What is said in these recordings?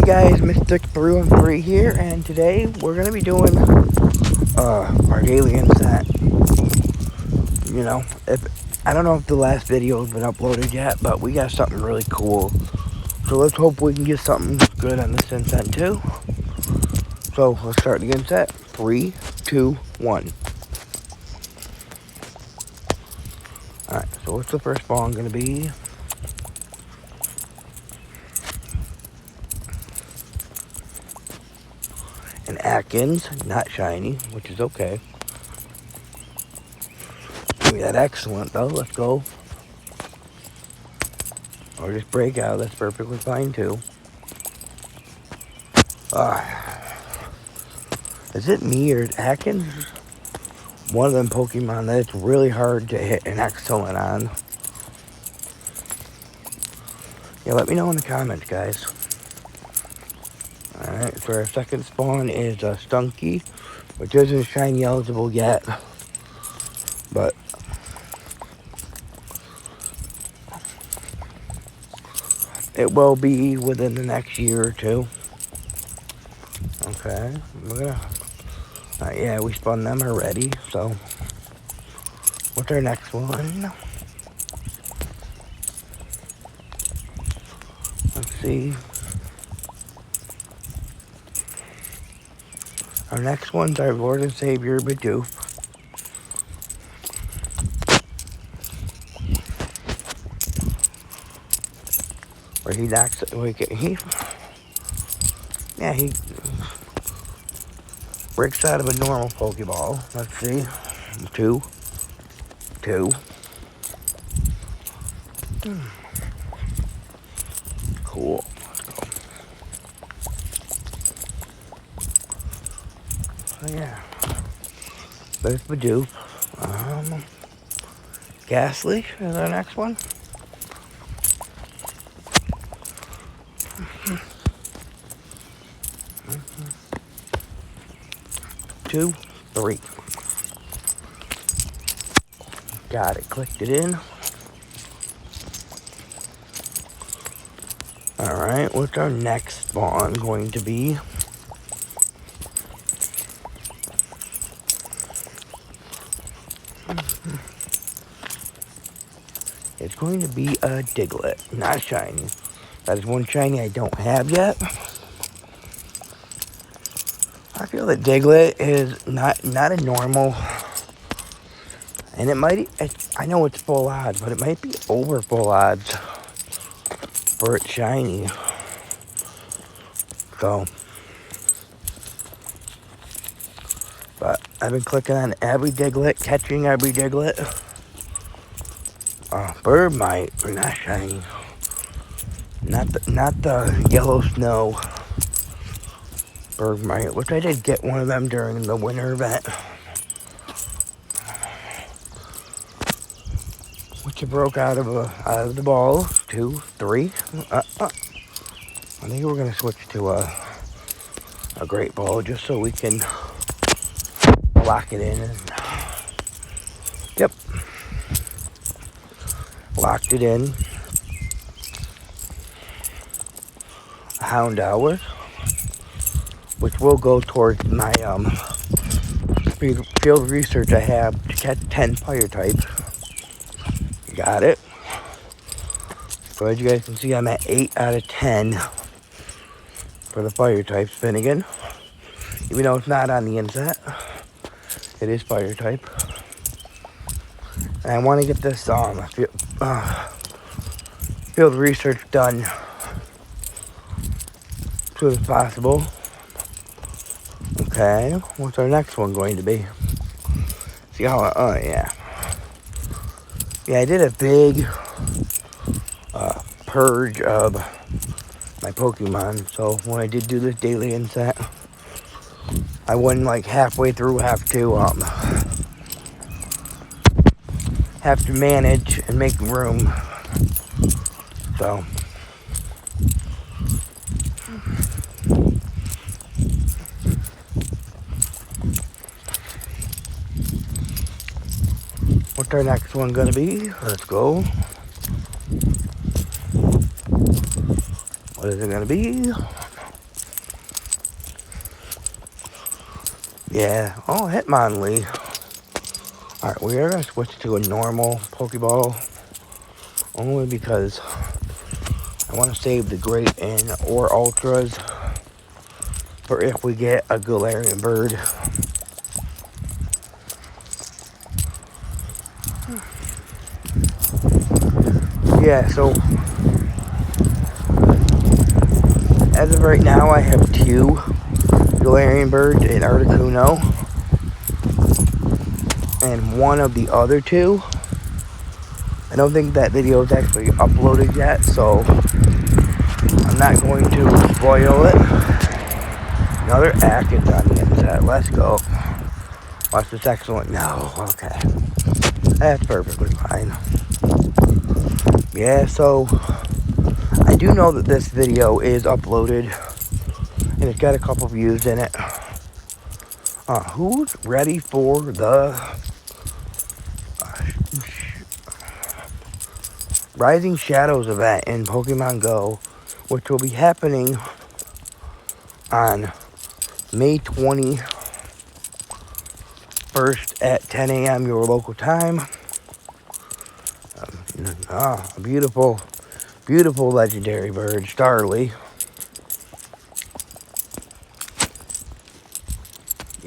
guys, Mystic Brew and Free here, and today we're gonna be doing our daily incense. You know, if I don't know if the last video has been uploaded yet, but we got something really cool. So let's hope we can get something good on this incense too. So let's start the incense. 3, 2, 1. All right. So what's the first ball gonna be? An Atkins, not shiny, which is okay. We got excellent though. Let's go. Or just break out. That's perfectly fine too. Is it me or Atkins? One of them Pokemon that it's really hard to hit an excellent on. Yeah, let me know in the comments, guys. Alright, so our second spawn is a Stunky, which isn't shiny eligible yet. But it will be within the next year or two. Okay, we're gonna... yeah, we spun them already, so... What's our next one? Let's see. Our next one's our Lord and Savior, Bidoof. Where he knocks it, he breaks out of a normal Pokeball. Let's see. 2. Cool. Let's go. So yeah. There's Bidoof. Ghastly is our next one. 2, 3. Got it. Clicked it in. Alright, what's our next spawn going to be? It's going to be a Diglett, not shiny. That is one shiny I don't have yet. I feel that Diglett is not a normal, and it might, I know it's full odds, but it might be over full odds for its shiny. So, but I've been clicking on every Diglett, catching every Diglett. Birdmite, or not shiny. Not the yellow snow. Birdmite, which I did get one of them during the winter event. Which it broke out of the ball. 2, 3. I think we're gonna switch to a great ball just so we can lock it in. Yep. Locked it in. A Houndour, which will go towards my field research I have to catch 10 fire type. Got it. So as you guys can see, I'm at 8 out of 10 for the fire type Finnegan. Even though it's not on the inset, it is fire type. And I want to get this field research done as soon as possible. Okay, what's our next one going to be? See how, yeah. Yeah, I did a big purge of my Pokemon. So when I did do this daily inset, I went like halfway through, have to manage and make room. So what's our next one gonna be? Let's go. What is it gonna be? Yeah. Oh, Hitmonlee. Alright, we are going to switch to a normal Pokeball. Only because I want to save the Great and or Ultras for if we get a Galarian bird. Yeah, so as of right now, I have 2 Galarian birds in Articuno. And one of the other 2, I don't think that video is actually uploaded yet, so I'm not going to spoil it. Another Atkins on the inside. Let's go. Watch this excellent. No, okay. That's perfectly fine. Yeah, so I do know that this video is uploaded and it's got a couple views in it. Who's ready for the Rising Shadows event in Pokemon Go, which will be happening on May 21st at 10 a.m. your local time. A beautiful, beautiful legendary bird, Starly.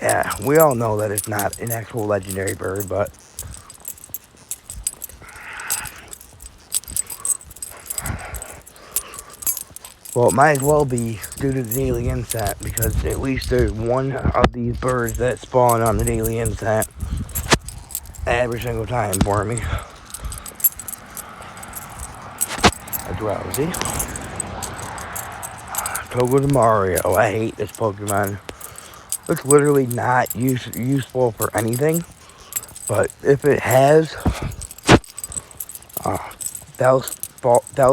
Yeah, we all know that it's not an actual legendary bird, but well, it might as well be due to the daily inset, because at least there's one of these birds that spawn on the daily inset every single time for me. A Drowsy. Togedemario. I hate this Pokemon. It's literally not useful for anything, but if it has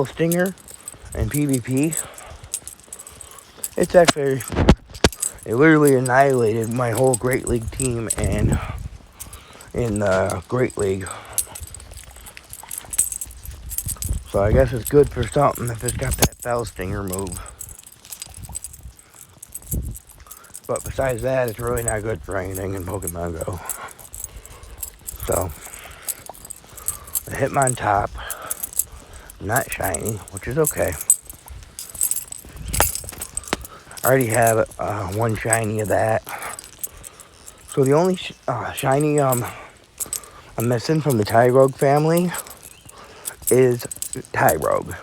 Stinger and PvP, it's actually, it literally annihilated my whole Great League team and in the Great League. So I guess it's good for something if it's got that Stinger move. But besides that, it's really not good for anything in Pokemon Go. So, the Hitmontop, not shiny, which is okay. I already have one shiny of that. So the only shiny I'm missing from the Tyrogue family is Tyrogue,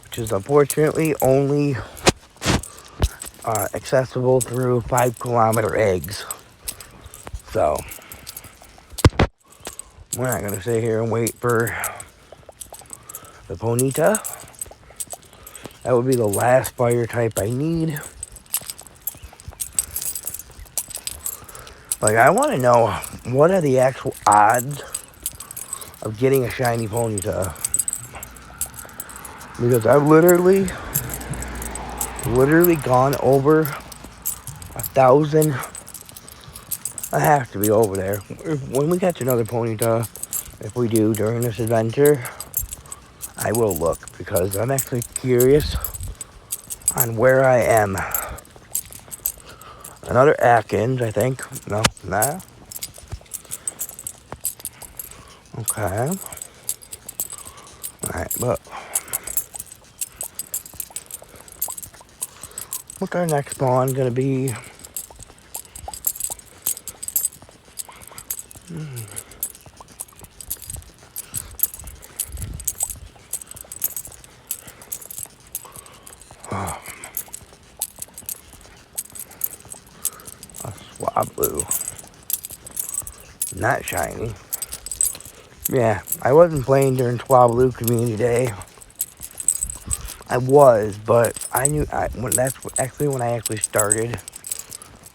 which is unfortunately only accessible through 5-kilometer eggs. So we're not going to sit here and wait for the Ponyta. That would be the last fire type I need. Like, I want to know what are the actual odds of getting a shiny Ponyta. Because I've literally gone over 1,000. I have to be over there. When we catch another Ponyta, if we do during this adventure, I will look, because I'm actually curious on where I am. Another Atkins, I think. No, nah. Okay. Alright, but what's our next spawn gonna be? A Swablu. Not shiny. Yeah, I wasn't playing during Swablu Community Day. I was, but I knew that's actually when I actually started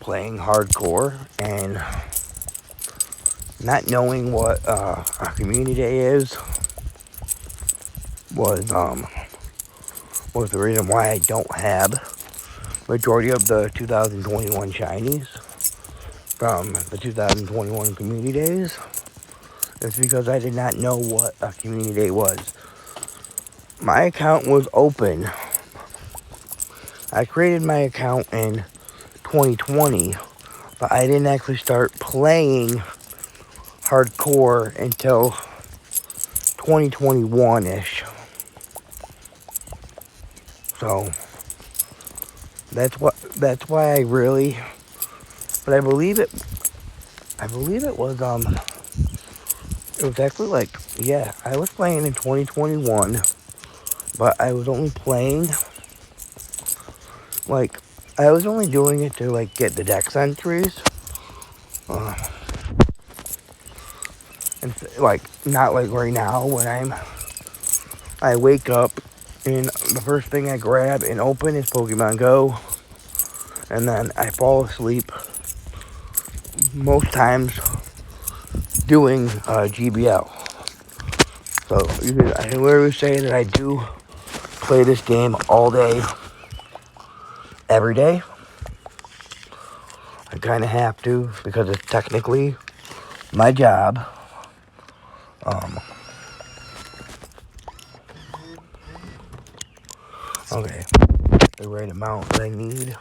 playing hardcore, and not knowing what a Community Day is was the reason why I don't have majority of the 2021 shinies from the 2021 Community Days. It's because I did not know what a Community Day was. My account was open. I created my account in 2020 but I didn't actually start playing hardcore until 2021-ish. So that's why I really, but I believe it was it was actually like, yeah, I was playing in 2021, but I was only playing like, I was only doing it to like get the dex entries. And like, not like right now when I wake up and the first thing I grab and open is Pokemon Go, and then I fall asleep most times doing GBL. So I can literally say that I do play this game all day, every day. I kind of have to because it's technically my job. Okay, the right amount that I need.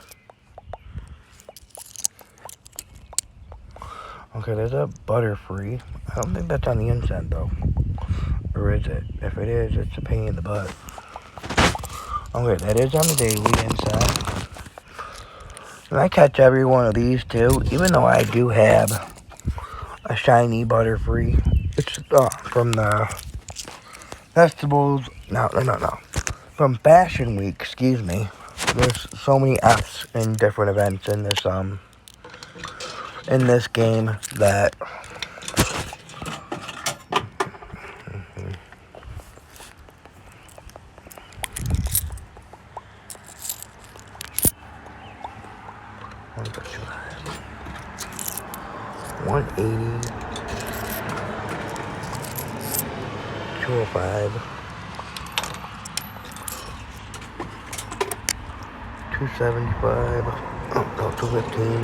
Okay, there's a Butterfree. I don't think that's on the incense though. Or is it? If it is, it's a pain in the butt. Okay, that is on the daily incense. And I catch every one of these too, even though I do have a shiny Butterfree. It's from the festivals. No. From Fashion Week, excuse me. There's so many F's in different events in this game that $180, $205, $275, $215,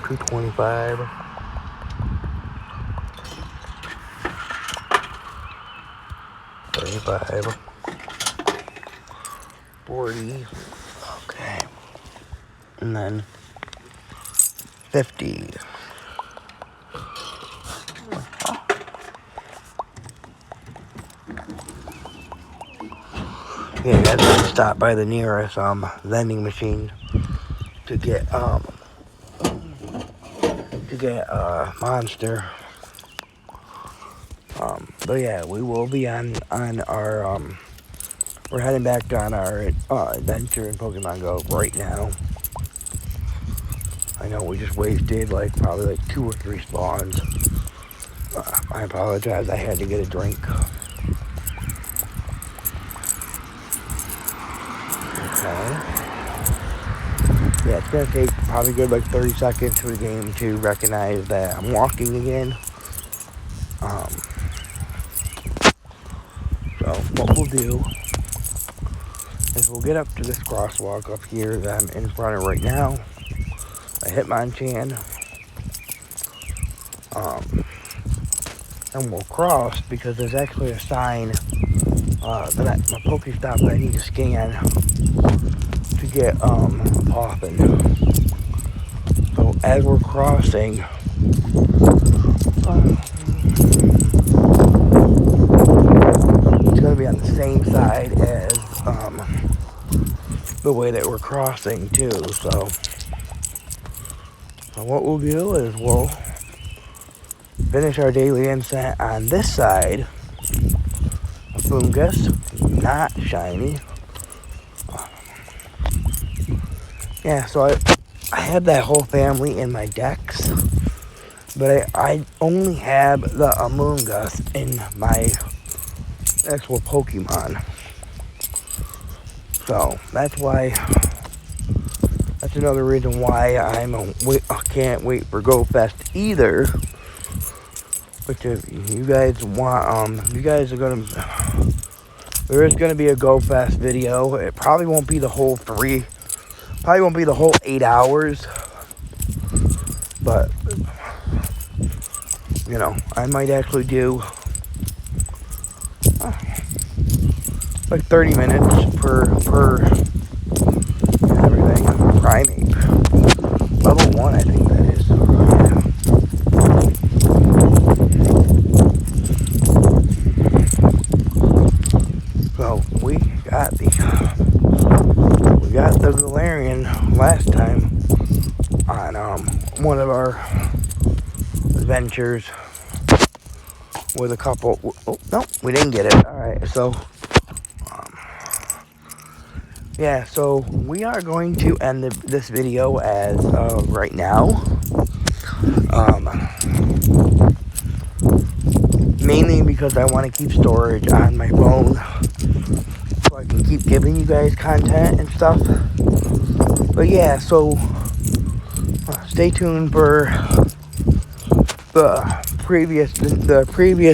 $225, $35, $40, okay, and then $50. Yeah, guys, I stopped by the nearest vending machine to get Monster. But yeah, we will be on our we're heading back on our adventure in Pokemon Go right now. I know we just wasted probably 2 or 3 spawns. I apologize, I had to get a drink. Okay. Yeah, it's gonna take probably good 30 seconds for the game to recognize that I'm walking again. So what we'll do is we'll get up to this crosswalk up here that I'm in front of right now. I hit Hitmonchan. And we'll cross because there's actually a sign my Pokestop that I need to scan to get Poffin. So as we're crossing, it's gonna be on the same side as the way that we're crossing too. So what we'll do is we'll finish our daily incense on this side. A Fungus, not shiny. Yeah, so I have that whole family in my decks, but I only have the Amoonguss in my actual Pokemon. So that's another reason why I can't wait for Go Fest either. Which if you guys want, you guys are gonna, there is gonna be a Go Fest video. It probably won't be the whole 8 hours, but I might actually do 30 minutes per everything. Primate level 1 at got the Galarian last time on one of our adventures with a couple. Oh, no, we didn't get it. Alright, so yeah, so we are going to end this video as of right now. Mainly because I want to keep storage on my phone so I can keep giving you guys content and stuff. But yeah, so stay tuned for the previous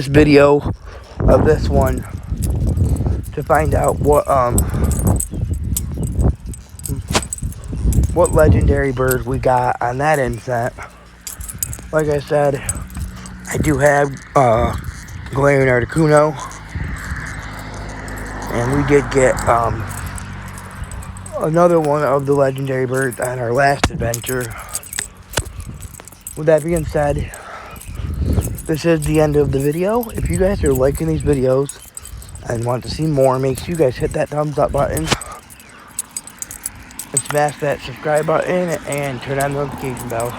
video of this one to find out what legendary bird we got on that incense. Like I said, I do have Galarian Articuno, and we did get another one of the legendary birds on our last adventure. With that being said, this is the end of the video. If you guys are liking these videos and want to see more, make sure you guys hit that thumbs up button and smash that subscribe button and turn on the notification bell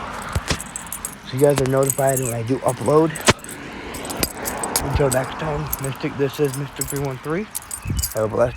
so you guys are notified when I do upload. Until next time, this is Mr. 313. Have a blessed day.